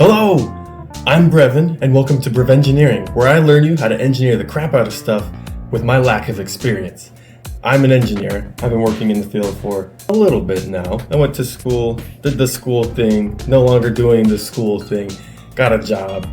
Hello, I'm Brevin, and welcome to Brev Engineering, where I learn you how to engineer the crap out of stuff with my lack of experience. I'm an engineer. I've been working in the field for a little bit now. I went to school, did the school thing, no longer doing the school thing, got a job.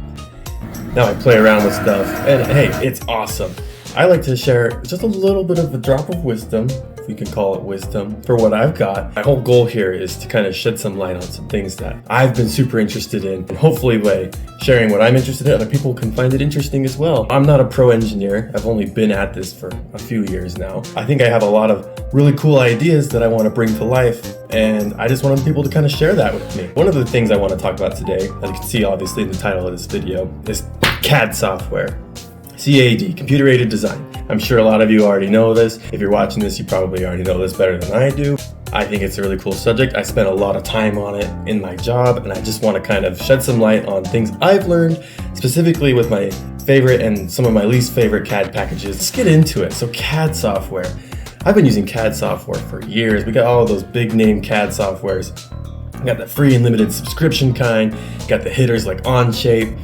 Now I play around with stuff, and hey, it's awesome. I like to share just a little bit of a drop of wisdom, if you can call it wisdom, for what I've got. My whole goal here is to kind of shed some light on some things that I've been super interested in, and hopefully by sharing what I'm interested in, other people can find it interesting as well. I'm not a pro engineer. I've only been at this for a few years now. I think I have a lot of really cool ideas that I want to bring to life, and I just wanted people to kind of share that with me. One of the things I want to talk about today, as you can see obviously in the title of this video, is CAD software. CAD, computer-aided design. I'm sure a lot of you already know this. If you're watching this, you probably already know this better than I do. I think it's a really cool subject. I spent a lot of time on it in my job, and I just want to kind of shed some light on things I've learned, specifically with my favorite and some of my least favorite CAD packages. Let's get into it. So CAD software. I've been using CAD software for years. We got all of those big name CAD softwares. We got the free and limited subscription kind. Got the hitters like Onshape,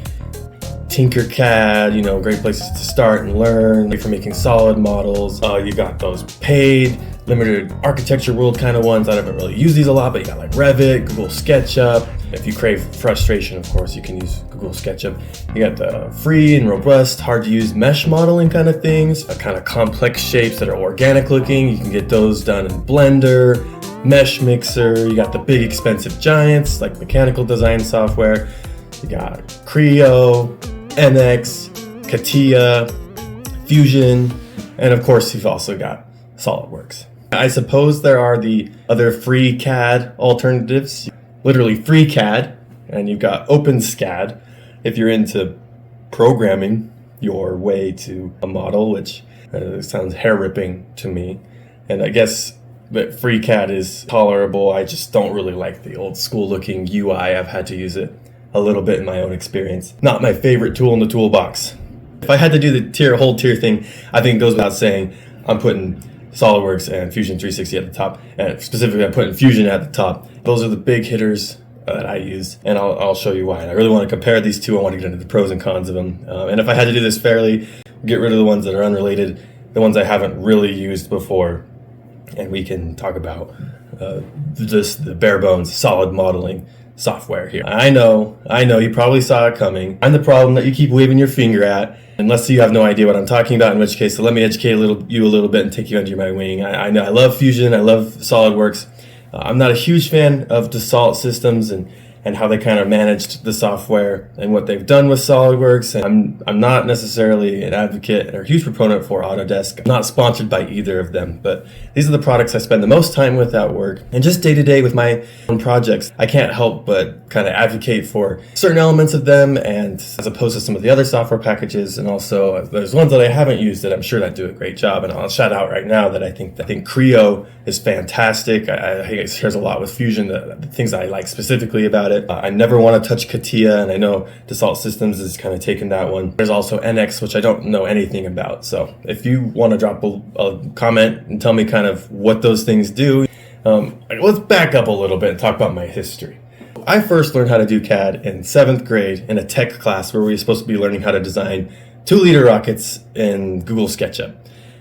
CAD, great places to start and learn for making solid models. You got those paid, limited architecture world kind of ones. I haven't really used these a lot, but you got like Revit, Google SketchUp. If you crave frustration, of course, you can use Google SketchUp. You got the free and robust, hard to use mesh modeling kind of things, kind of complex shapes that are organic looking. You can get those done in Blender, Mesh Mixer. You got the big expensive giants like mechanical design software. You got Creo, NX, CATIA, Fusion, and of course you've also got SolidWorks. I suppose there are the other FreeCAD alternatives, literally FreeCAD, and you've got OpenSCAD if you're into programming your way to a model, which sounds hair-ripping to me. And I guess that FreeCAD is tolerable. I just don't really like the old school looking UI. I've had to use it a little bit in my own experience. Not my favorite tool in the toolbox. If I had to do the whole tier thing, I think it goes without saying, I'm putting SolidWorks and Fusion 360 at the top, and specifically I'm putting Fusion at the top. Those are the big hitters that I use, and I'll show you why. And I really want to compare these two. I want to get into the pros and cons of them. And if I had to do this fairly, get rid of the ones that are unrelated, the ones I haven't really used before, and we can talk about just the bare bones solid modeling software here. I know, you probably saw it coming. I'm the problem that you keep waving your finger at, unless you have no idea what I'm talking about, in which case, so let me educate you a little bit and take you under my wing. I know I love Fusion, I love SolidWorks. I'm not a huge fan of Dassault Systems and how they kind of managed the software and what they've done with SolidWorks. And I'm not necessarily an advocate or a huge proponent for Autodesk. I'm not sponsored by either of them, but these are the products I spend the most time with at work. And just day to day with my own projects, I can't help but kind of advocate for certain elements of them, and as opposed to some of the other software packages. And also there's ones that I haven't used that I'm sure that do a great job. And I'll shout out right now that I think Creo is fantastic. I think it shares a lot with Fusion, the things I like specifically about it. I never want to touch CATIA, and I know Dassault Systems is kind of taking that one. There's also NX, which I don't know anything about. So if you want to drop a comment and tell me kind of what those things do, let's back up a little bit and talk about my history. I first learned how to do CAD in 7th grade in a tech class where we were supposed to be learning how to design 2-liter rockets in Google SketchUp.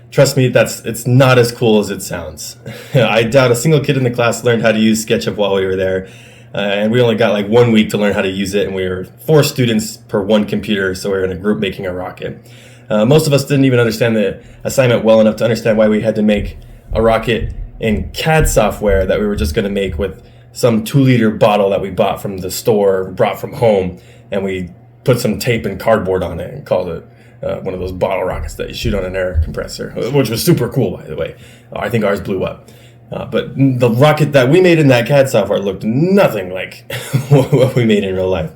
Trust me, it's not as cool as it sounds. I doubt a single kid in the class learned how to use SketchUp while we were there. And we only got like 1 week to learn how to use it, and we were 4 students per 1 computer, so we were in a group making a rocket. Most of us didn't even understand the assignment well enough to understand why we had to make a rocket in CAD software that we were just going to make with some 2-liter bottle that we bought from the store, brought from home, and we put some tape and cardboard on it and called it one of those bottle rockets that you shoot on an air compressor, which was super cool, by the way. I think ours blew up. But the rocket that we made in that CAD software looked nothing like what we made in real life.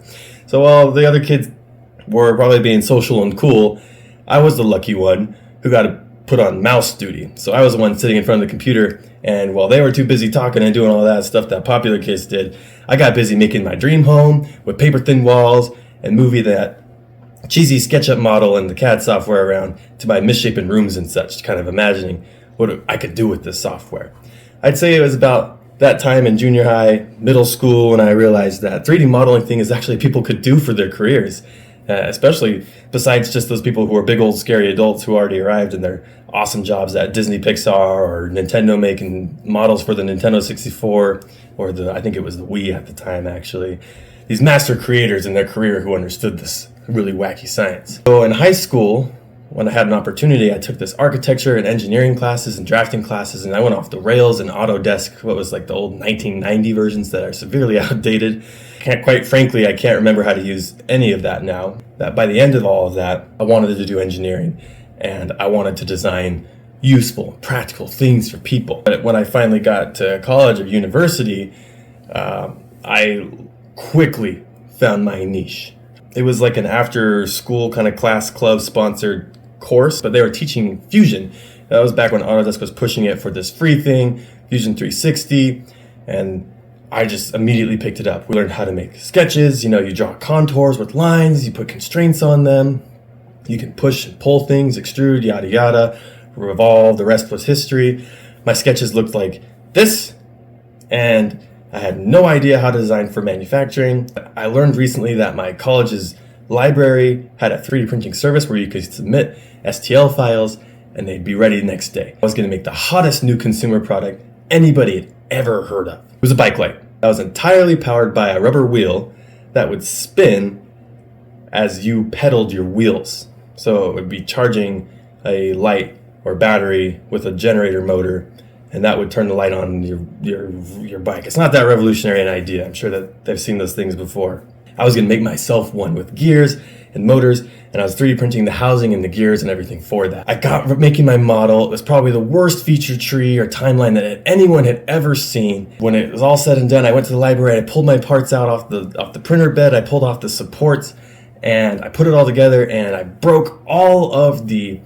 So while the other kids were probably being social and cool, I was the lucky one who got to put on mouse duty. So I was the one sitting in front of the computer, and while they were too busy talking and doing all that stuff that popular kids did, I got busy making my dream home with paper-thin walls and moving that cheesy SketchUp model and the CAD software around to my misshapen rooms and such, kind of imagining what I could do with this software. I'd say it was about that time in junior high, middle school, when I realized that 3D modeling thing is actually people could do for their careers, especially besides just those people who are big old scary adults who already arrived in their awesome jobs at Disney, Pixar, or Nintendo making models for the Nintendo 64, or I think it was the Wii at the time actually. These master creators in their career who understood this really wacky science. So in high school, when I had an opportunity, I took this architecture and engineering classes and drafting classes, and I went off the rails in Autodesk, what was like the old 1990 versions that are severely outdated. Quite frankly, I can't remember how to use any of that now. That by the end of all of that, I wanted to do engineering, and I wanted to design useful, practical things for people. But when I finally got to college or university, I quickly found my niche. It was like an after-school kind of class club sponsored course, but they were teaching Fusion. That was back when Autodesk was pushing it for this free thing, Fusion 360, and I just immediately picked it up. We learned how to make sketches. You draw contours with lines, you put constraints on them, you can push and pull things, extrude, yada yada, revolve, the rest was history. My sketches looked like this, and I had no idea how to design for manufacturing. I learned recently that my college's library had a 3D printing service where you could submit STL files and they'd be ready the next day. I was going to make the hottest new consumer product anybody had ever heard of. It was a bike light that was entirely powered by a rubber wheel that would spin as you pedaled your wheels. So it would be charging a light or battery with a generator motor, and that would turn the light on your bike. It's not that revolutionary an idea. I'm sure that they've seen those things before. I was going to make myself one with gears and motors, and I was 3D printing the housing and the gears and everything for that. I got making my model. It was probably the worst feature tree or timeline that anyone had ever seen. When it was all said and done, I went to the library, I pulled my parts out off the printer bed, I pulled off the supports, and I put it all together, and I broke all of the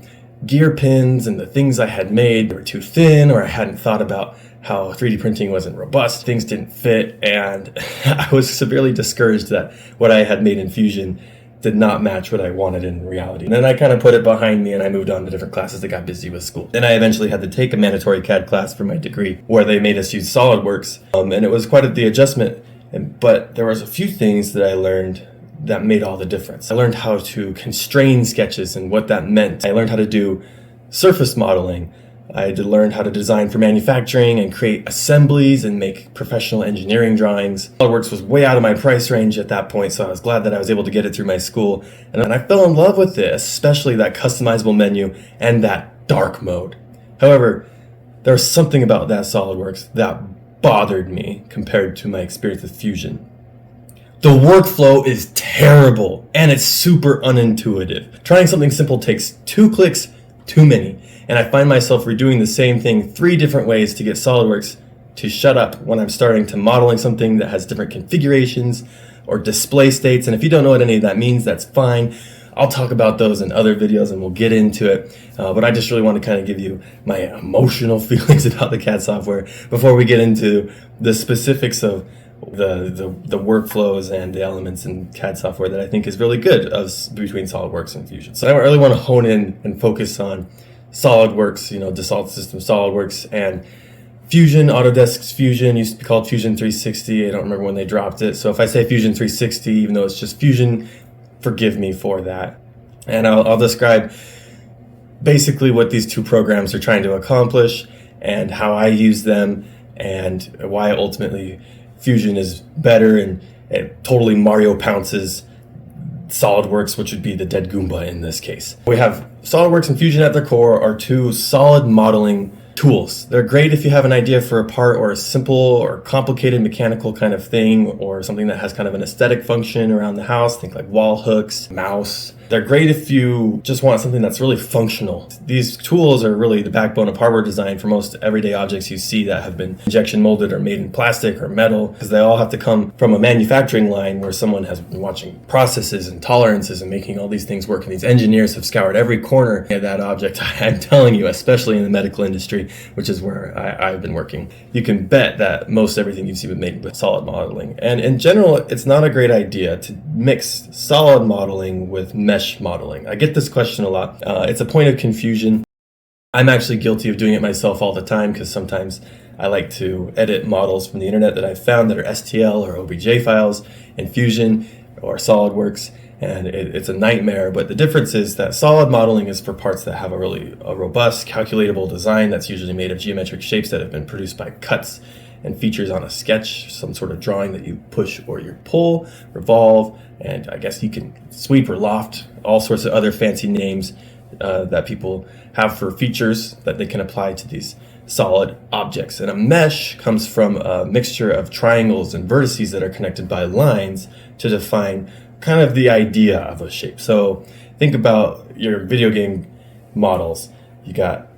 gear pins and the things I had made were too thin, or I hadn't thought about how 3D printing wasn't robust, things didn't fit, and I was severely discouraged that what I had made in Fusion did not match what I wanted in reality. And then I kind of put it behind me and I moved on to different classes that got busy with school. Then I eventually had to take a mandatory CAD class for my degree where they made us use SolidWorks, and it was quite the adjustment, but there was a few things that I learned that made all the difference. I learned how to constrain sketches and what that meant. I learned how to do surface modeling. I had to learn how to design for manufacturing and create assemblies and make professional engineering drawings. SolidWorks was way out of my price range at that point, so I was glad that I was able to get it through my school. And then I fell in love with it, especially that customizable menu and that dark mode. However, there was something about that SolidWorks that bothered me compared to my experience with Fusion. The workflow is terrible and it's super unintuitive. Trying something simple takes 2 clicks too many, and I find myself redoing the same thing 3 different ways to get SolidWorks to shut up when I'm starting to modeling something that has different configurations or display states. And if you don't know what any of that means, that's fine. I'll talk about those in other videos and we'll get into it. But I just really want to kind of give you my emotional feelings about the CAD software before we get into the specifics of the workflows and the elements in CAD software that I think is really good between SolidWorks and Fusion. So I really want to hone in and focus on SolidWorks, Dassault System SolidWorks, and Fusion. Autodesk's Fusion used to be called Fusion 360. I don't remember when they dropped it. So if I say Fusion 360, even though it's just Fusion, forgive me for that. And I'll describe basically what these 2 programs are trying to accomplish and how I use them and why ultimately Fusion is better and it totally Mario pounces SolidWorks, which would be the dead Goomba in this case. We have SolidWorks and Fusion at their core are 2 solid modeling tools. They're great if you have an idea for a part or a simple or complicated mechanical kind of thing or something that has kind of an aesthetic function around the house, think like wall hooks, mouse. They're great if you just want something that's really functional. These tools are really the backbone of hardware design for most everyday objects you see that have been injection molded or made in plastic or metal, because they all have to come from a manufacturing line where someone has been watching processes and tolerances and making all these things work. And these engineers have scoured every corner of that object. I'm telling you, especially in the medical industry, which is where I've been working. You can bet that most everything you see been made with solid modeling. And in general, it's not a great idea to mix solid modeling with mesh modeling. I get this question a lot. It's a point of confusion. I'm actually guilty of doing it myself all the time because sometimes I like to edit models from the internet that I've found that are STL or OBJ files in Fusion or SolidWorks, and it's a nightmare. But the difference is that solid modeling is for parts that have a robust, calculatable design that's usually made of geometric shapes that have been produced by cuts and features on a sketch, some sort of drawing that you push or you pull, revolve, and I guess you can sweep or loft, all sorts of other fancy names that people have for features that they can apply to these solid objects. And a mesh comes from a mixture of triangles and vertices that are connected by lines to define kind of the idea of a shape. So think about your video game models. You got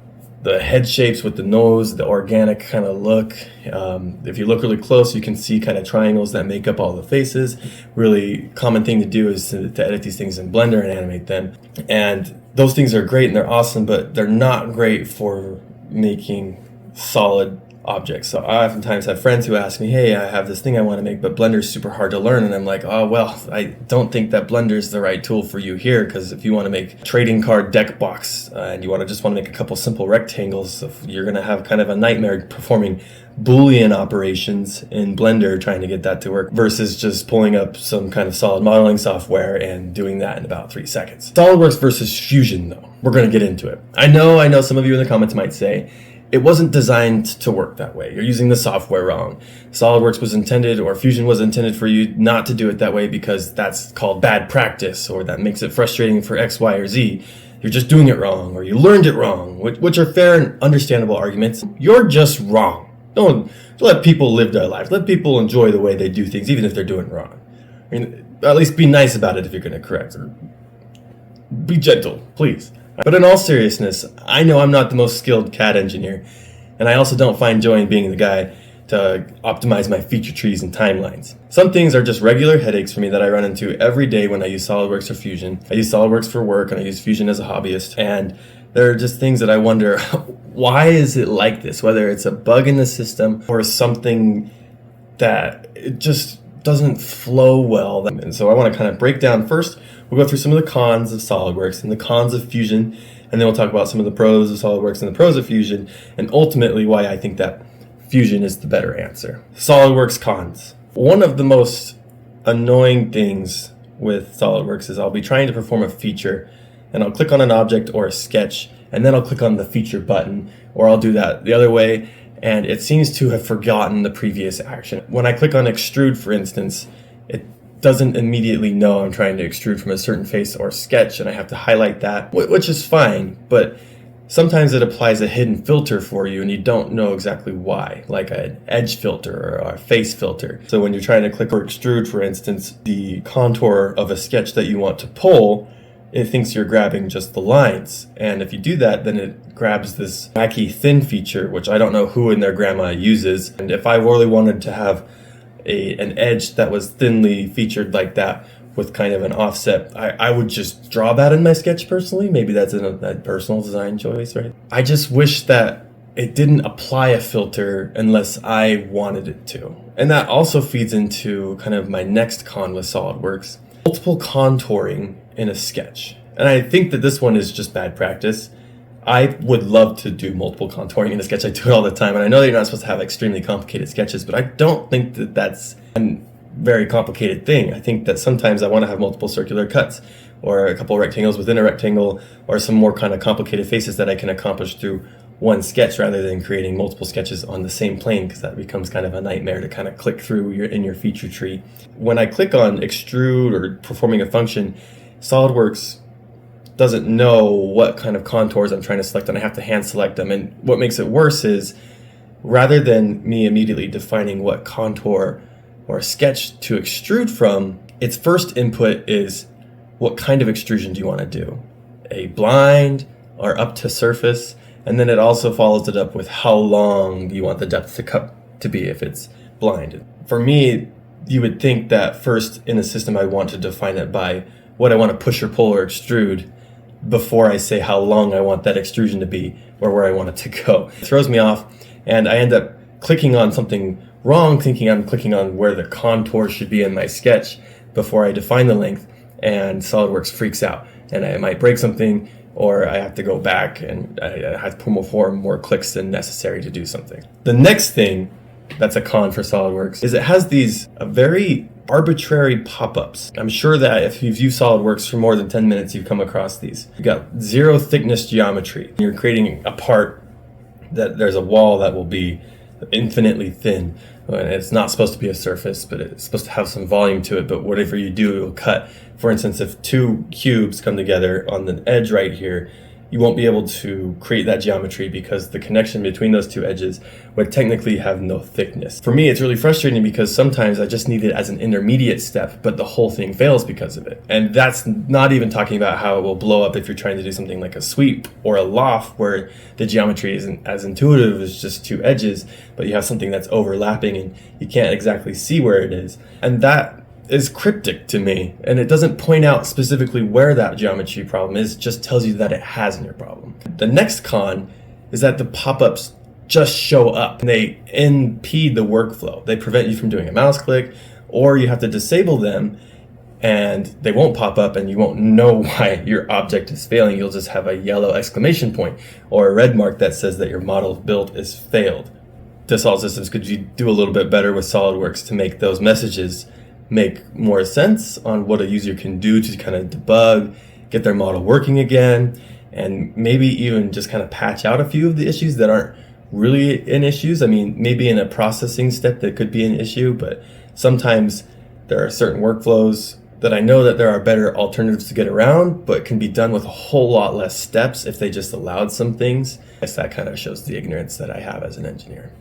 the head shapes with the nose, the organic kind of look. If you look really close, you can see kind of triangles that make up all the faces. Really common thing to do is to edit these things in Blender and animate them. And those things are great and they're awesome, but they're not great for making solid objects. So I oftentimes have friends who ask me, hey, I have this thing I want to make, but Blender's super hard to learn. And I'm like, oh, well, I don't think that Blender's the right tool for you here, because if you want to make a trading card deck box and you just want to make a couple simple rectangles, you're going to have kind of a nightmare performing Boolean operations in Blender trying to get that to work versus just pulling up some kind of solid modeling software and doing that in about 3 seconds. SolidWorks versus Fusion, though. We're going to get into it. I know some of you in the comments might say, it wasn't designed to work that way. You're using the software wrong. SolidWorks was intended, or Fusion was intended for you not to do it that way because that's called bad practice, or that makes it frustrating for X, Y, or Z. You're just doing it wrong, or you learned it wrong, which are fair and understandable arguments. You're just wrong. Don't let people live their lives. Let people enjoy the way they do things, even if they're doing it wrong. I mean, at least be nice about it if you're going to correct, or be gentle, please. But in all seriousness, I know I'm not the most skilled CAD engineer, and I also don't find joy in being the guy to optimize my feature trees and timelines. Some things are just regular headaches for me that I run into every day when I use SolidWorks or Fusion. I use SolidWorks for work, and I use Fusion as a hobbyist, and there are just things that I wonder, why is it like this? Whether it's a bug in the system or something that it just doesn't flow well. And so I want to kind of break down first. We'll go through some of the cons of SolidWorks and the cons of Fusion, and then we'll talk about some of the pros of SolidWorks and the pros of Fusion, and ultimately why I think that Fusion is the better answer. SolidWorks cons. One of the most annoying things with SolidWorks is I'll be trying to perform a feature, and I'll click on an object or a sketch, and then I'll click on the feature button, or I'll do that the other way, and it seems to have forgotten the previous action. When I click on extrude, for instance, it doesn't immediately know I'm trying to extrude from a certain face or sketch, and I have to highlight that, which is fine, but sometimes it applies a hidden filter for you and you don't know exactly why, like an edge filter or a face filter. So when you're trying to click or extrude, for instance, the contour of a sketch that you want to pull, it thinks you're grabbing just the lines. And if you do that, then it grabs this wacky thin feature, which I don't know who in their grandma uses. And if I really wanted to have an edge that was thinly featured like that with kind of an offset, I would just draw that in my sketch personally. Maybe that's a personal design choice, right? I just wish that it didn't apply a filter unless I wanted it to. And that also feeds into kind of my next con with SolidWorks, multiple contouring in a sketch. And I think that this one is just bad practice. I would love to do multiple contouring in a sketch. I do it all the time. And I know that you're not supposed to have extremely complicated sketches, but I don't think that that's a very complicated thing. I think that sometimes I want to have multiple circular cuts or a couple of rectangles within a rectangle or some more kind of complicated faces that I can accomplish through one sketch rather than creating multiple sketches on the same plane, because that becomes kind of a nightmare to kind of click through in your feature tree. When I click on extrude or performing a function, SolidWorks doesn't know what kind of contours I'm trying to select, and I have to hand select them. And what makes it worse is, rather than me immediately defining what contour or sketch to extrude from, its first input is, what kind of extrusion do you want to do? A blind or up to surface? And then it also follows it up with how long do you want the depth to cut to be if it's blind. For me, you would think that first in a system I want to define it by what I want to push or pull or extrude before I say how long I want that extrusion to be or where I want it to go. It throws me off, and I end up clicking on something wrong, thinking I'm clicking on where the contour should be in my sketch before I define the length, and SolidWorks freaks out. And I might break something or I have to go back and I have to perform more clicks than necessary to do something. The next thing that's a con for SolidWorks is it has these very arbitrary pop-ups. I'm sure that if you've used SolidWorks for more than 10 minutes, you've come across these. You've got zero thickness geometry. You're creating a part that there's a wall that will be infinitely thin. And it's not supposed to be a surface, but it's supposed to have some volume to it. But whatever you do, it will cut. For instance, if two cubes come together on the edge right here, you won't be able to create that geometry because the connection between those two edges would technically have no thickness. For me, it's really frustrating because sometimes I just need it as an intermediate step, but the whole thing fails because of it. And that's not even talking about how it will blow up if you're trying to do something like a sweep or a loft where the geometry isn't as intuitive as just two edges, but you have something that's overlapping and you can't exactly see where it is. And that is cryptic to me, and it doesn't point out specifically where that geometry problem is, it just tells you that it has in your problem. The next con is that the pop-ups just show up and they impede the workflow. They prevent you from doing a mouse click, or you have to disable them and they won't pop up and you won't know why your object is failing. You'll just have a yellow exclamation point or a red mark that says that your model build is failed. Dassault Systems could do a little bit better with SolidWorks to make those messages make more sense on what a user can do to kind of debug, get their model working again, and maybe even just kind of patch out a few of the issues that aren't really in issues. I mean, maybe in a processing step that could be an issue, but sometimes there are certain workflows that I know that there are better alternatives to get around, but can be done with a whole lot less steps if they just allowed some things. I guess that kind of shows the ignorance that I have as an engineer.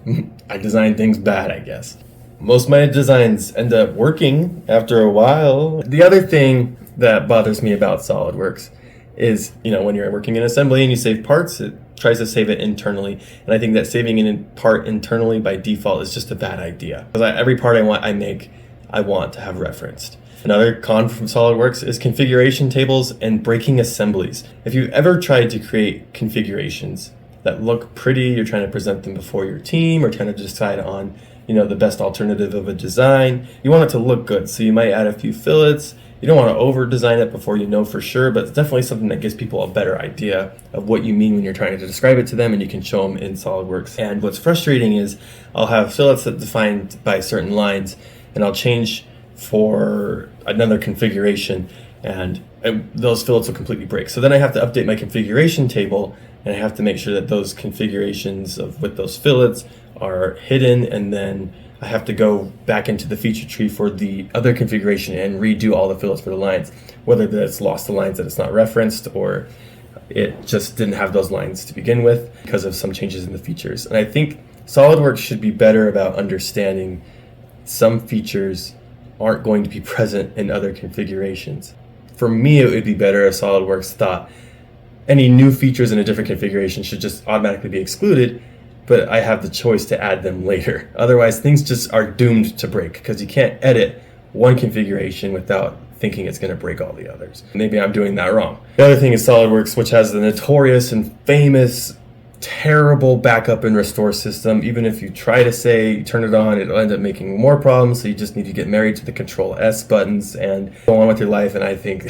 I design things bad, I guess. Most of my designs end up working after a while. The other thing that bothers me about SolidWorks is, when you're working in assembly and you save parts, it tries to save it internally. And I think that saving it in part internally by default is just a bad idea. Because every part I want to have referenced. Another con from SolidWorks is configuration tables and breaking assemblies. If you've ever tried to create configurations that look pretty, you're trying to present them before your team or trying to decide on the best alternative of a design. You want it to look good, so you might add a few fillets. You don't want to over design it before you know for sure, but it's definitely something that gives people a better idea of what you mean when you're trying to describe it to them, and you can show them in SolidWorks. And what's frustrating is I'll have fillets that defined by certain lines, and I'll change for another configuration, and those fillets will completely break. So then I have to update my configuration table, and I have to make sure that those configurations with those fillets are hidden, and then I have to go back into the feature tree for the other configuration and redo all the fillets for the lines, whether that's lost the lines that it's not referenced or it just didn't have those lines to begin with because of some changes in the features. And I think SolidWorks should be better about understanding some features aren't going to be present in other configurations. For me, it would be better if SolidWorks thought any new features in a different configuration should just automatically be excluded, but I have the choice to add them later. Otherwise, things just are doomed to break because you can't edit one configuration without thinking it's going to break all the others. Maybe I'm doing that wrong. The other thing is SolidWorks, which has the notorious and famous terrible backup and restore system. Even if you try to say turn it on, it'll end up making more problems, so you just need to get married to the Control S buttons and go on with your life, and I think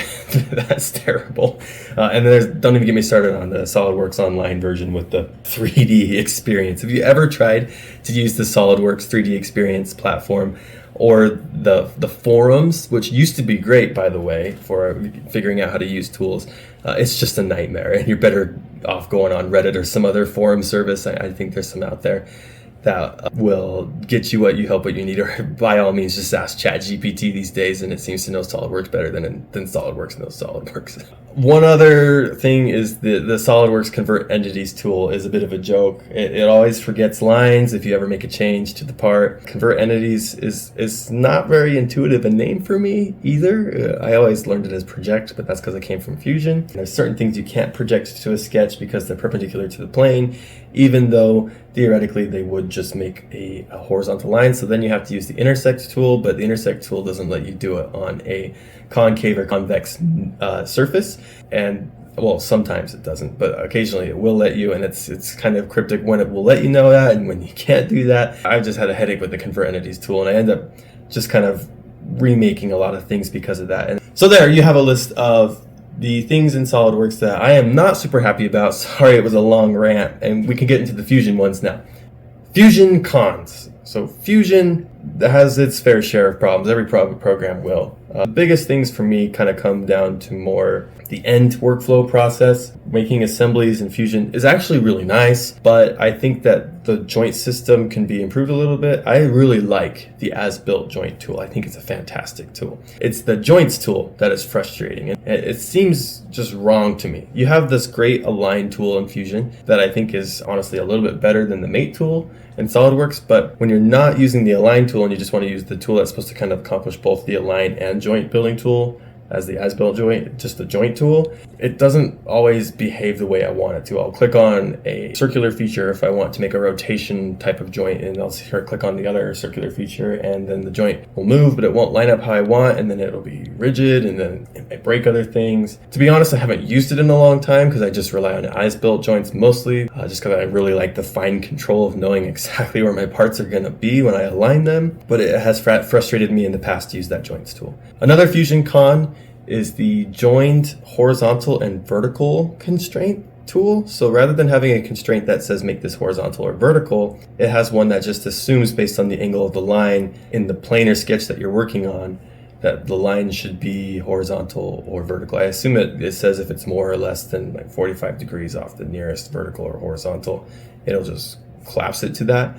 that's terrible. And then don't even get me started on the SolidWorks Online version with the 3D experience. Have you ever tried to use the SolidWorks 3D experience platform or the forums, which used to be great, by the way, for figuring out how to use tools? It's just a nightmare, and you're better off going on Reddit or some other forum service. I think there's some out there that will get you what you need, or by all means just ask ChatGPT these days, and it seems to know SolidWorks better than SolidWorks knows SolidWorks. One other thing is the SolidWorks Convert Entities tool is a bit of a joke. It always forgets lines if you ever make a change to the part. Convert Entities is not very intuitive a name for me either. I always learned it as project, but that's because I came from Fusion. There's certain things you can't project to a sketch because they're perpendicular to the plane, even though theoretically they would just make a horizontal line. So then you have to use the intersect tool, but the intersect tool doesn't let you do it on a concave or convex surface. And well, sometimes it doesn't, but occasionally it will let you, and it's kind of cryptic when it will let you know that and when you can't do that. I've just had a headache with the Convert Entities tool, and I end up just kind of remaking a lot of things because of that. And so there you have a list of The things in SolidWorks that I am not super happy about, sorry it was a long rant, and we can get into the Fusion ones now. Fusion cons. So Fusion has its fair share of problems. Every program will. The biggest things for me kind of come down to more the end workflow process. Making assemblies in Fusion is actually really nice, but I think that the joint system can be improved a little bit. I really like the as-built joint tool. I think it's a fantastic tool. It's the joints tool that is frustrating. It seems just wrong to me. You have this great align tool in Fusion that I think is honestly a little bit better than the mate tool in SolidWorks, but when you're not using the align tool and you just want to use the tool that's supposed to kind of accomplish both the align and joint building tool as the as-built joint, just the joint tool, it doesn't always behave the way I want it to. I'll click on a circular feature if I want to make a rotation type of joint, and I'll click on the other circular feature, and then the joint will move, but it won't line up how I want, and then it'll be rigid, and then it might break other things. To be honest, I haven't used it in a long time because I just rely on as-built joints mostly, just because I really like the fine control of knowing exactly where my parts are going to be when I align them, but it has frustrated me in the past to use that joints tool. Another Fusion con is the joined horizontal and vertical constraint tool. So rather than having a constraint that says make this horizontal or vertical, it has one that just assumes based on the angle of the line in the planar sketch that you're working on that the line should be horizontal or vertical. I assume it says if it's more or less than like 45 degrees off the nearest vertical or horizontal, it'll just collapse it to that.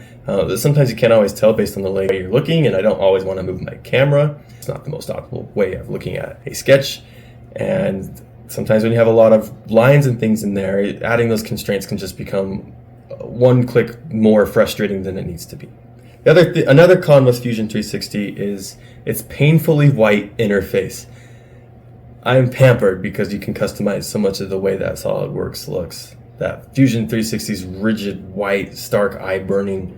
Sometimes you can't always tell based on the way you're looking, and I don't always want to move my camera. It's not the most optimal way of looking at a sketch, and sometimes when you have a lot of lines and things in there, adding those constraints can just become one click more frustrating than it needs to be. Another con with Fusion 360 is its painfully white interface. I am pampered because you can customize so much of the way that SolidWorks looks. That Fusion 360's rigid, white, stark, eye-burning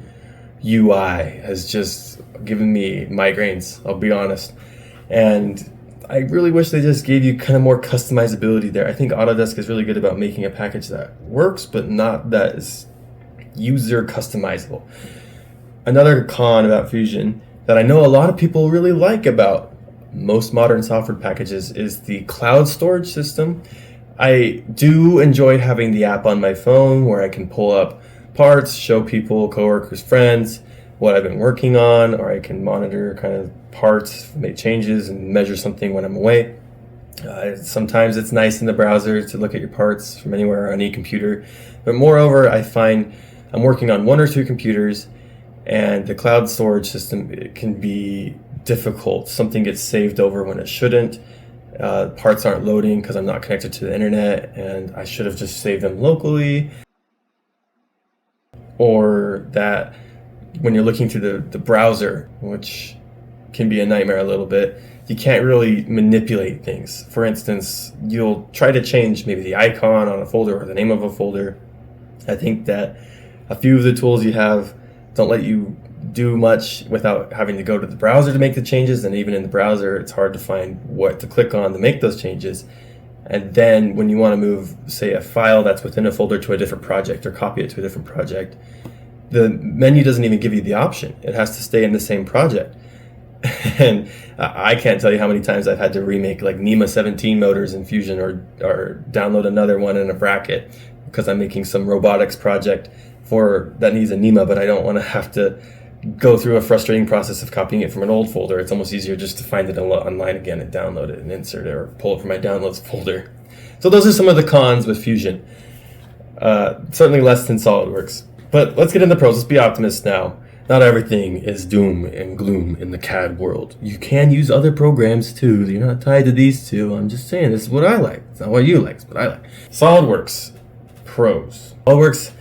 UI has just given me migraines, I'll be honest. And I really wish they just gave you kind of more customizability there. I think Autodesk is really good about making a package that works, but not that is user customizable. Another con about Fusion that I know a lot of people really like about most modern software packages is the cloud storage system. I do enjoy having the app on my phone where I can pull up parts, show people, coworkers, friends, what I've been working on, or I can monitor kind of parts, make changes, and measure something when I'm away. Sometimes it's nice in the browser to look at your parts from anywhere on any computer. But moreover, I find I'm working on one or two computers, and the cloud storage system can be difficult. Something gets saved over when it shouldn't. Parts aren't loading because I'm not connected to the internet, and I should have just saved them locally. Or that when you're looking through the browser, which can be a nightmare a little bit, you can't really manipulate things. For instance, you'll try to change maybe the icon on a folder or the name of a folder. I think that a few of the tools you have don't let you do much without having to go to the browser to make the changes, and even in the browser it's hard to find what to click on to make those changes. And then when you want to move, say, a file that's within a folder to a different project or copy it to a different project, the menu doesn't even give you the option. It has to stay in the same project. And I can't tell you how many times I've had to remake like NEMA 17 motors in Fusion or download another one in a bracket because I'm making some robotics project that needs a NEMA, but I don't want to have to go through a frustrating process of copying it from an old folder. It's almost easier just to find it online again and download it and insert it or pull it from my downloads folder. So those are some of the cons with Fusion. Certainly less than SolidWorks. But let's get into the pros. Let's be optimists now. Not everything is doom and gloom in the CAD world. You can use other programs too. You're not tied to these two. I'm just saying this is what I like. It's not what you like, it's what I like. SolidWorks pros. SolidWorks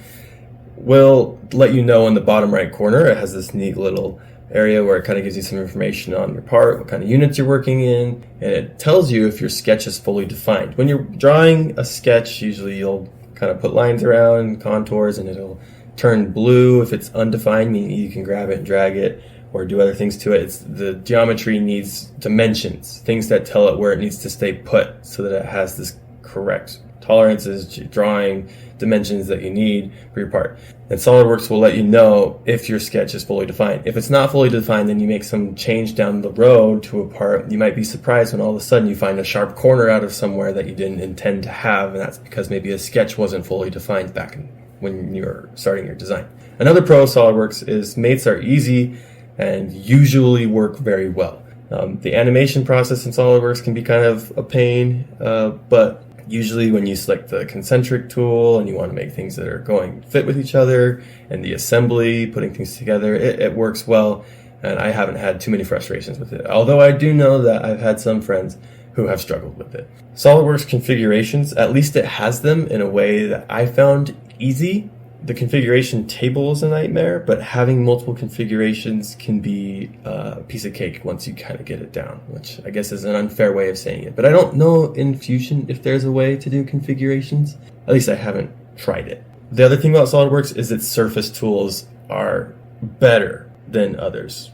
will let you know in the bottom right corner. It has this neat little area where it kind of gives you some information on your part, what kind of units you're working in, and it tells you if your sketch is fully defined. When you're drawing a sketch, usually you'll kind of put lines around, contours, and it'll turn blue if it's undefined, meaning you can grab it and drag it or do other things to it. The geometry needs dimensions, things that tell it where it needs to stay put so that it has this correct tolerances, drawing dimensions that you need for your part. And SolidWorks will let you know if your sketch is fully defined. If it's not fully defined, then you make some change down the road to a part. You might be surprised when all of a sudden you find a sharp corner out of somewhere that you didn't intend to have, and that's because maybe a sketch wasn't fully defined back when you were starting your design. Another pro of SolidWorks is mates are easy and usually work very well. The animation process in SolidWorks can be kind of a pain, but usually when you select the concentric tool and you want to make things that are going fit with each other, and the assembly, putting things together, it works well, and I haven't had too many frustrations with it. Although I do know that I've had some friends who have struggled with it. SolidWorks configurations, at least it has them in a way that I found easy. The configuration table is a nightmare, but having multiple configurations can be a piece of cake once you kind of get it down, which I guess is an unfair way of saying it. But I don't know in Fusion if there's a way to do configurations. At least I haven't tried it. The other thing about SolidWorks is its surface tools are better than others.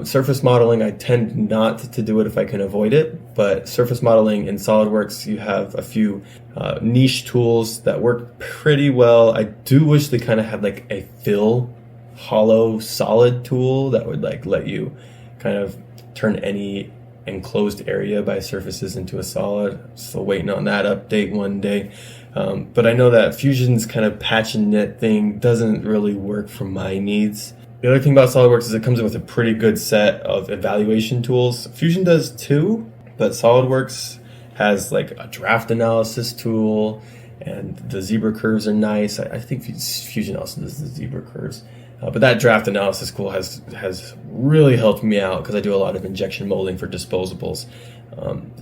Surface modeling, I tend not to do it if I can avoid it, but surface modeling in SolidWorks, you have a few niche tools that work pretty well. I do wish they kind of had like a fill, hollow, solid tool that would like let you kind of turn any enclosed area by surfaces into a solid. Still waiting on that update one day. But I know that Fusion's kind of patch and knit thing doesn't really work for my needs. The other thing about SolidWorks is it comes in with a pretty good set of evaluation tools. Fusion does too, but SolidWorks has like a draft analysis tool, and the zebra curves are nice. I think Fusion also does the zebra curves. But that draft analysis tool has really helped me out because I do a lot of injection molding for disposables.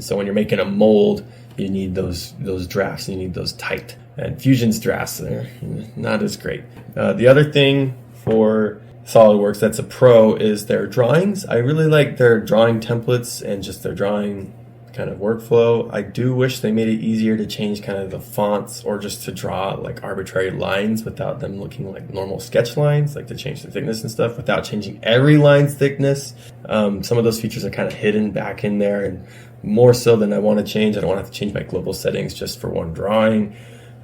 So when you're making a mold, you need those drafts, and you need those tight. And Fusion's drafts are not as great. The other thing for SolidWorks that's a pro is their drawings. I really like their drawing templates and just their drawing kind of workflow. I do wish they made it easier to change kind of the fonts or just to draw like arbitrary lines without them looking like normal sketch lines, like to change the thickness and stuff without changing every line's thickness. Some of those features are kind of hidden back in there, and more so than I want to change. I don't want to have to change my global settings just for one drawing.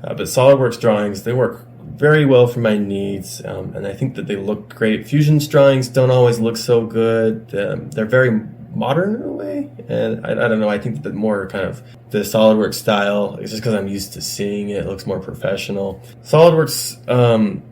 But SolidWorks drawings, they work very well for my needs, and I think that they look great. Fusion's drawings don't always look so good. They're very modern in a way, and I don't know, I think that more kind of the SolidWorks style, it's just because I'm used to seeing it, it looks more professional. SolidWorks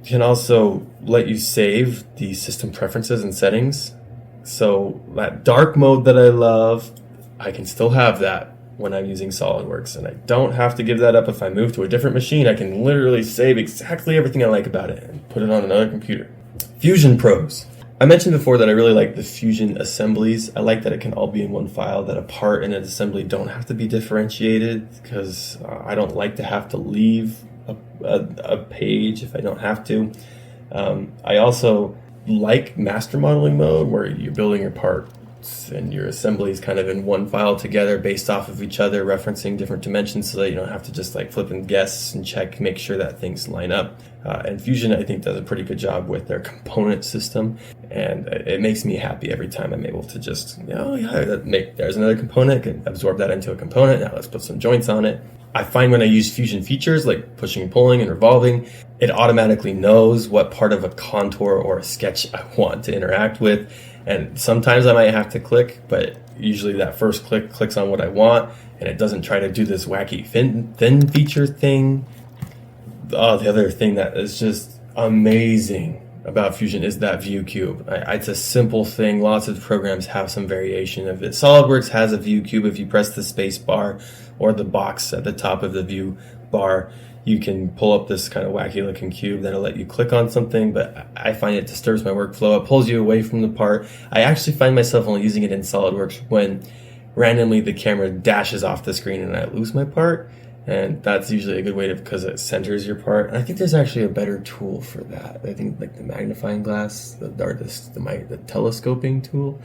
can also let you save the system preferences and settings, so that dark mode that I love, I can still have that when I'm using SolidWorks, and I don't have to give that up. If I move to a different machine, I can literally save exactly everything I like about it and put it on another computer. Fusion pros. I mentioned before that I really like the Fusion assemblies. I like that it can all be in one file, that a part and an assembly don't have to be differentiated, because I don't like to have to leave a page if I don't have to. I also like master modeling mode, where you're building your part and your assemblies kind of in one file together based off of each other, referencing different dimensions so that you don't have to just like flip and guess and check, make sure that things line up. And Fusion, I think, does a pretty good job with their component system, and it makes me happy every time I'm able to just, there's another component, can absorb that into a component, now let's put some joints on it. I find when I use Fusion features like pushing and pulling and revolving, it automatically knows what part of a contour or a sketch I want to interact with. And sometimes I might have to click, but usually that first click clicks on what I want, and it doesn't try to do this wacky thin feature thing. Oh, the other thing that is just amazing about Fusion is that view cube. It's a simple thing. Lots of programs have some variation of it. SolidWorks has a view cube. If you press the space bar or the box at the top of the view bar, you can pull up this kind of wacky looking cube that'll let you click on something, but I find it disturbs my workflow. It pulls you away from the part. I actually find myself only using it in SolidWorks when randomly the camera dashes off the screen and I lose my part, and that's usually a good way to, because it centers your part. And I think there's actually a better tool for that. I think like the magnifying glass, the telescoping tool.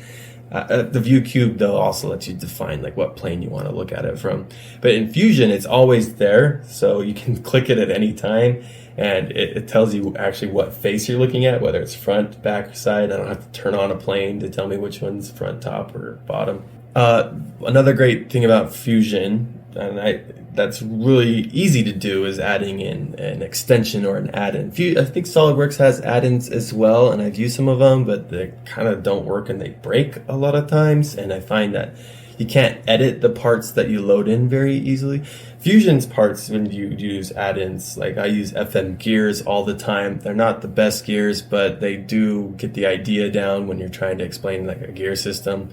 The view cube, though, also lets you define like what plane you want to look at it from. But in Fusion, it's always there, so you can click it at any time, and it tells you actually what face you're looking at, whether it's front, back, or side. I don't have to turn on a plane to tell me which one's front, top, or bottom. Another great thing about Fusion that's really easy to do, is adding in an extension or an add-in. I think SolidWorks has add-ins as well, and I've used some of them, but they kind of don't work and they break a lot of times. And I find that you can't edit the parts that you load in very easily. Fusion's parts, when you use add-ins, like I use FM gears all the time. They're not the best gears, but they do get the idea down when you're trying to explain like a gear system,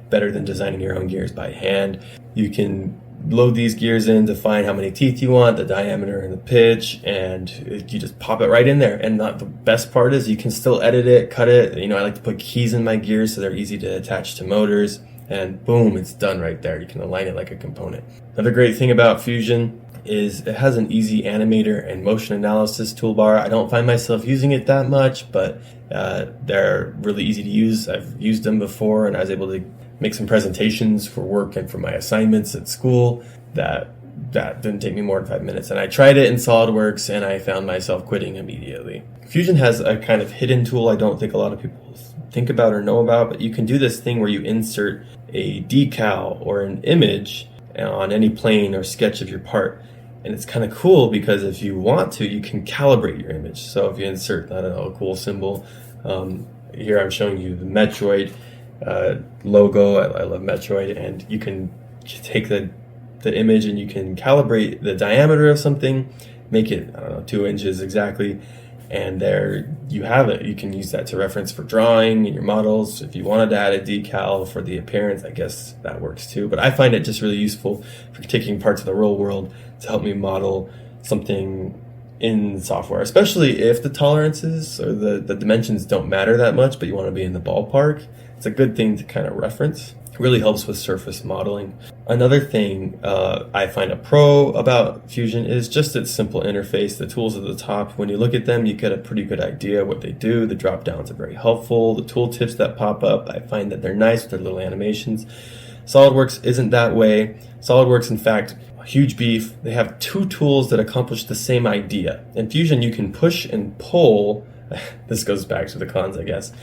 better than designing your own gears by hand. You can load these gears in, define how many teeth you want, the diameter and the pitch, and you just pop it right in there. And the best part is you can still edit it, cut it. I like to put keys in my gears so they're easy to attach to motors, and boom, it's done right there. You can align it like a component. Another great thing about Fusion is it has an easy animator and motion analysis toolbar. I don't find myself using it that much, but they're really easy to use. I've used them before, and I was able to make some presentations for work and for my assignments at school that didn't take me more than 5 minutes. And I tried it in SolidWorks and I found myself quitting immediately. Fusion has a kind of hidden tool I don't think a lot of people think about or know about, but you can do this thing where you insert a decal or an image on any plane or sketch of your part. And it's kind of cool because if you want to, you can calibrate your image. So if you insert, I don't know, a cool symbol, here I'm showing you the Metroid logo. I love Metroid, and you can take the image and you can calibrate the diameter of something, make it, I don't know, 2 inches exactly, and there you have it. You can use that to reference for drawing in your models. If you wanted to add a decal for the appearance, I guess that works too. But I find it just really useful for taking parts of the real world to help me model something in software, especially if the tolerances or the dimensions don't matter that much, but you want to be in the ballpark. It's a good thing to kind of reference. It really helps with surface modeling. Another thing I find a pro about Fusion is just its simple interface. The tools at the top, when you look at them, you get a pretty good idea what they do. The drop downs are very helpful. The tooltips that pop up, I find that they're nice with their little animations. SolidWorks isn't that way. SolidWorks, in fact, huge beef. They have 2 tools that accomplish the same idea. In Fusion, you can push and pull. This goes back to the cons, I guess.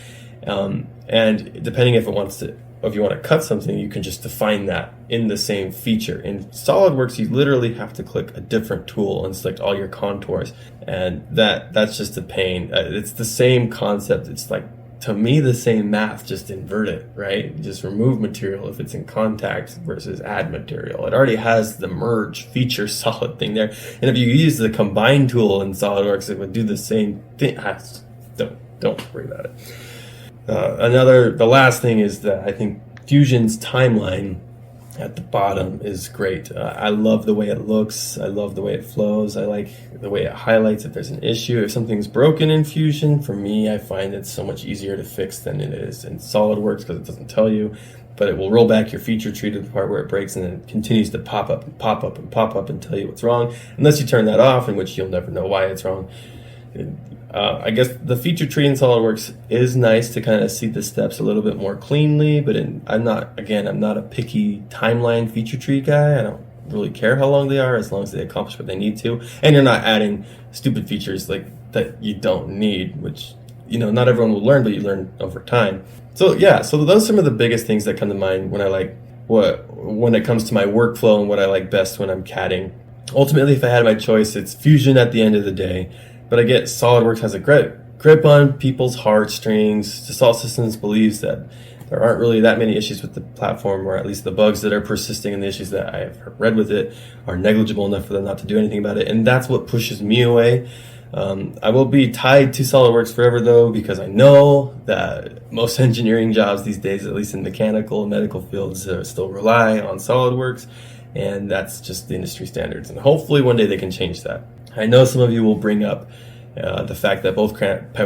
And depending if you want to cut something, you can just define that in the same feature. In SolidWorks, you literally have to click a different tool and select all your contours, and that's just a pain. It's the same concept. It's like, to me, the same math, just invert it, right? Just remove material if it's in contact versus add material. It already has the merge feature solid thing there, and if you use the combine tool in SolidWorks, it would do the same thing. Don't worry about it. The last thing is that I think Fusion's timeline at the bottom is great. I love the way it looks. I love the way it flows. I like the way it highlights if there's an issue. If something's broken in Fusion, for me, I find it's so much easier to fix than it is in SolidWorks because it doesn't tell you, but it will roll back your feature tree to the part where it breaks, and then it continues to pop up and pop up and pop up and tell you what's wrong, unless you turn that off, in which you'll never know why it's wrong. I guess the feature tree in SolidWorks is nice to kind of see the steps a little bit more cleanly, but I'm not a picky timeline feature tree guy. I don't really care how long they are as long as they accomplish what they need to. And you're not adding stupid features like that you don't need, which, not everyone will learn, but you learn over time. So those are some of the biggest things that come to mind when it comes to my workflow and what I like best when I'm CADing. Ultimately, if I had my choice, it's Fusion at the end of the day. But I get SolidWorks has a great grip on people's heartstrings. Dassault Systems believes that there aren't really that many issues with the platform, or at least the bugs that are persisting and the issues that I've read with it are negligible enough for them not to do anything about it. And that's what pushes me away. I will be tied to SolidWorks forever, though, because I know that most engineering jobs these days, at least in mechanical and medical fields, still rely on SolidWorks. And that's just the industry standards. And hopefully one day they can change that. I know some of you will bring up the fact that both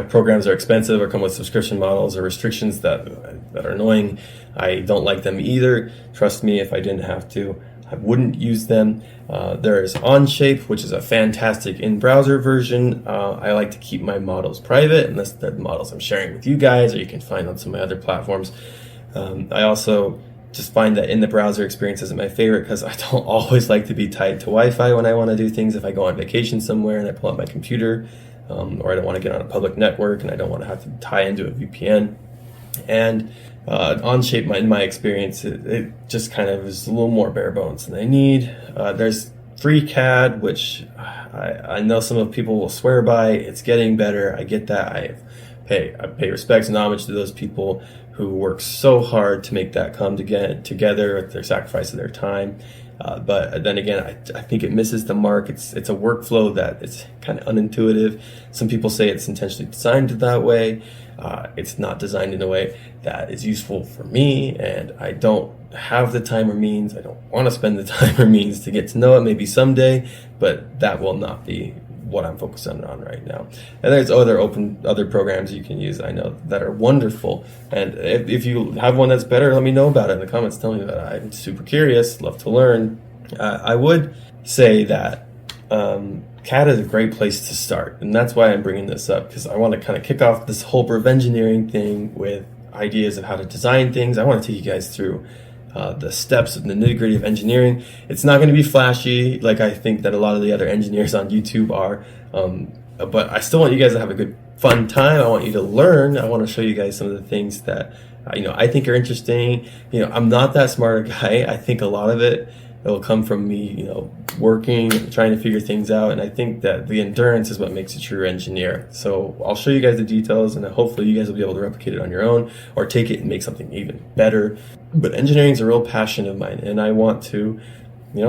programs are expensive or come with subscription models or restrictions that are annoying. I don't like them either. Trust me, if I didn't have to, I wouldn't use them. There is Onshape, which is a fantastic in-browser version. I like to keep my models private, unless they're the models I'm sharing with you guys, or you can find on some of my other platforms. I also just find that in the browser experience isn't my favorite because I don't always like to be tied to Wi-Fi when I want to do things. If I go on vacation somewhere and I pull out my computer, or I don't want to get on a public network and I don't want to have to tie into a VPN. And Onshape, in my experience, it just kind of is a little more bare bones than I need. There's FreeCAD, which I know some of people will swear by. It's getting better. I get that. I pay respects and homage to those people who work so hard to make that come together with their sacrifice of their time. But then again, I think it misses the mark. It's a workflow that is kind of unintuitive. Some people say it's intentionally designed that way. It's not designed in a way that is useful for me, and I don't have the time or means. I don't want to spend the time or means to get to know it. Maybe someday, but that will not be what I'm focusing on right now. And there's other programs you can use, I know, that are wonderful. And if you have one that's better, let me know about it in the comments. Tell me that. I'm super curious, love to learn. I would say that CAD is a great place to start, and that's why I'm bringing this up, because I want to kind of kick off this whole engineering thing with ideas of how to design things. I want to take you guys through the steps and the nitty-gritty of engineering. It's not going to be flashy like I think that a lot of the other engineers on YouTube are, but I still want you guys to have a good, fun time. I want you to learn. I want to show you guys some of the things that I think are interesting. I'm not that smart a guy. I think a lot of it will come from me, working and trying to figure things out. And I think that the endurance is what makes a true engineer. So I'll show you guys the details, and hopefully you guys will be able to replicate it on your own or take it and make something even better. But engineering is a real passion of mine, and I want to,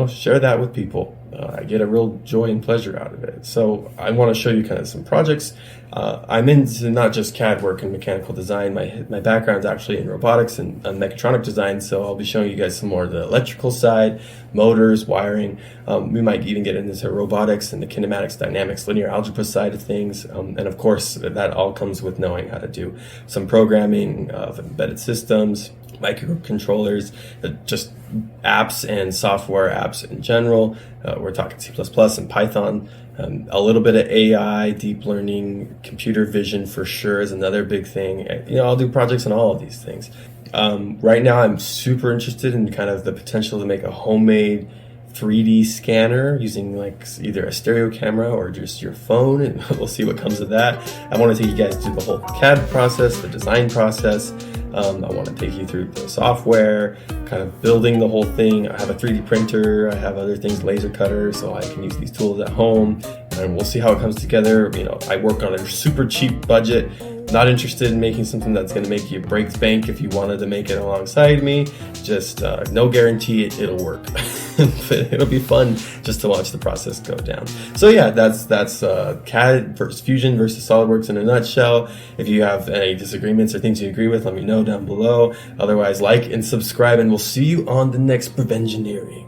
share that with people. I get a real joy and pleasure out of it. So I want to show you kind of some projects. I'm into not just CAD work and mechanical design. My background's actually in robotics and mechatronic design, so I'll be showing you guys some more of the electrical side, motors, wiring. We might even get into robotics and the kinematics, dynamics, linear algebra side of things. And of course, that all comes with knowing how to do some programming of embedded systems, microcontrollers, just apps and software apps in general. We're talking C++ and Python, a little bit of AI, deep learning, computer vision for sure is another big thing. I'll do projects on all of these things. Right now, I'm super interested in kind of the potential to make a homemade 3D scanner using either a stereo camera or just your phone, and we'll see what comes of that. I want to take you guys through the whole CAD process, the design process. I want to take you through the software, kind of building the whole thing. I have a 3D printer, I have other things, laser cutter, so I can use these tools at home, and we'll see how it comes together. I work on a super cheap budget. Not interested in making something that's going to make you break the bank if you wanted to make it alongside me. Just no guarantee it'll work. But it'll be fun just to watch the process go down. So yeah, that's CAD versus Fusion versus SolidWorks in a nutshell. If you have any disagreements or things you agree with, let me know down below. Otherwise, like and subscribe, and we'll see you on the next Prevengineering.